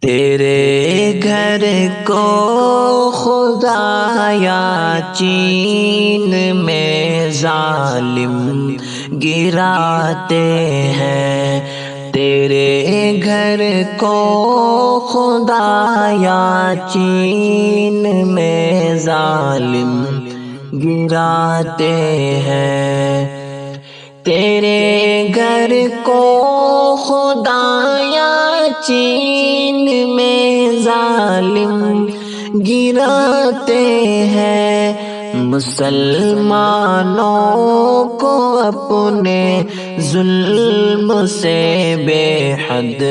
تیرے گھر کو خدایا چین میں ظالم گراتے ہیں، تیرے گھر کو خدایا چین میں ظالم گراتے ہیں، تیرے گھر کو خدایا چین میں ظالم گراتے ہیں، مسلمانوں کو اپنے ظلم سے بے حد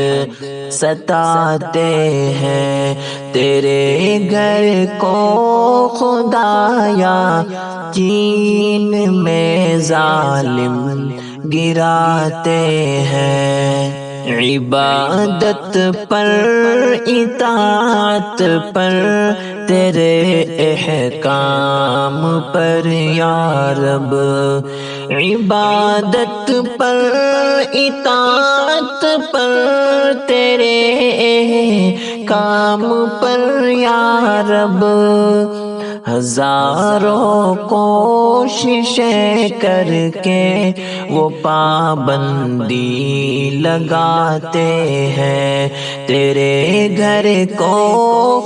ستاتے ہیں، تیرے گھر کو خدایا چین میں ظالم گراتے ہیں، عبادت پر اطاعت پر تیرے احکام پر یا رب، عبادت پر اطاعت پر تیرے احکام پر یا رب، ہزاروں کوششیں کر کے وہ پابندی لگاتے ہیں، تیرے گھر کو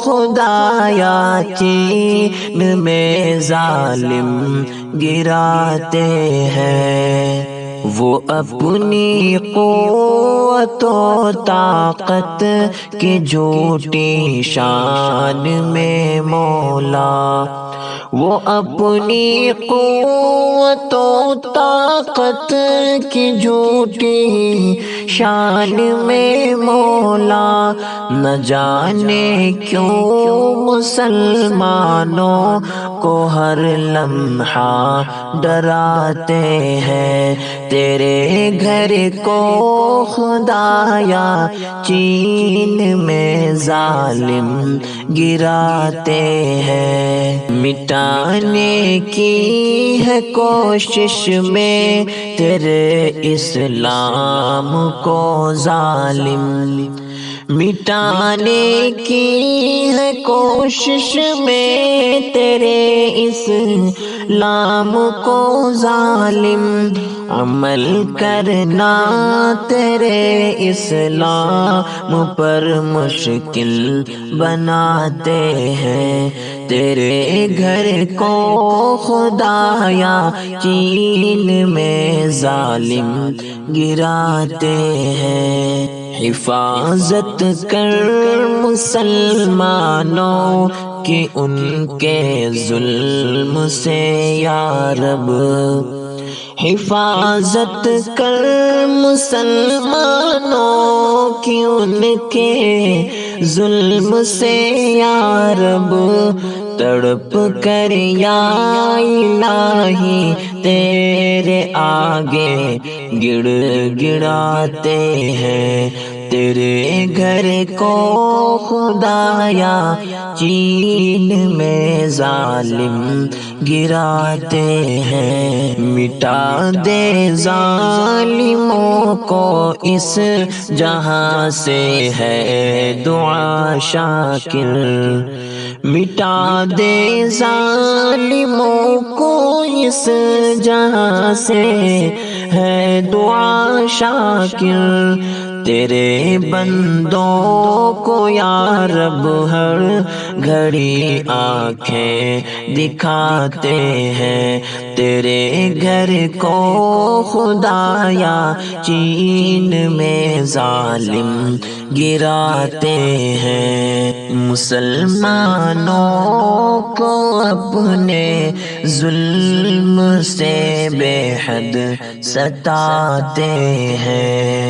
خدایا چین میں ظالم گراتے ہیں، وہ اپنی قوت و طاقت کی جھوٹی شان میں مولا، وہ اپنی قوت و طاقت کی جھوٹی شان میں مولا، نہ جانے کیوں مسلمانوں کو ہر لمحہ ڈراتے ہیں، تیرے گھر کو خدایا چین میں ظالم گراتے ہیں، مٹانے کی ہے کوشش میں تیرے اسلام کو ظالم، مٹانے کی ہے کوشش میں تیرے اسلام کو ظالم، عمل کرنا تیرے اسلام پر مشکل بناتے ہیں، تیرے گھر کو خدایا چین میں ظالم گراتے ہیں، حفاظت کر مسلمانوں کی ان کے ظلم سے یا رب، حفاظت کر مسلمانوں کی ان کے ظلم سے یا رب، تڑپ کر یا الہی تیرے آگے گڑ گڑاتے ہیں، تیرے گھر کو خدایا چین میں ظالم گراتے ہیں، مٹا دے ظالموں کو اس جہاں سے ہے دعا شاکر، مٹا دے ظالموں کو اس جہاں سے ہے دعا شاکر، تیرے بندوں کو یا رب ہر گھڑی آنکھیں دکھاتے ہیں، تیرے گھر کو خدایا چین میں ظالم گراتے ہیں، مسلمانوں کو اپنے ظلم سے بے حد ستاتے ہیں۔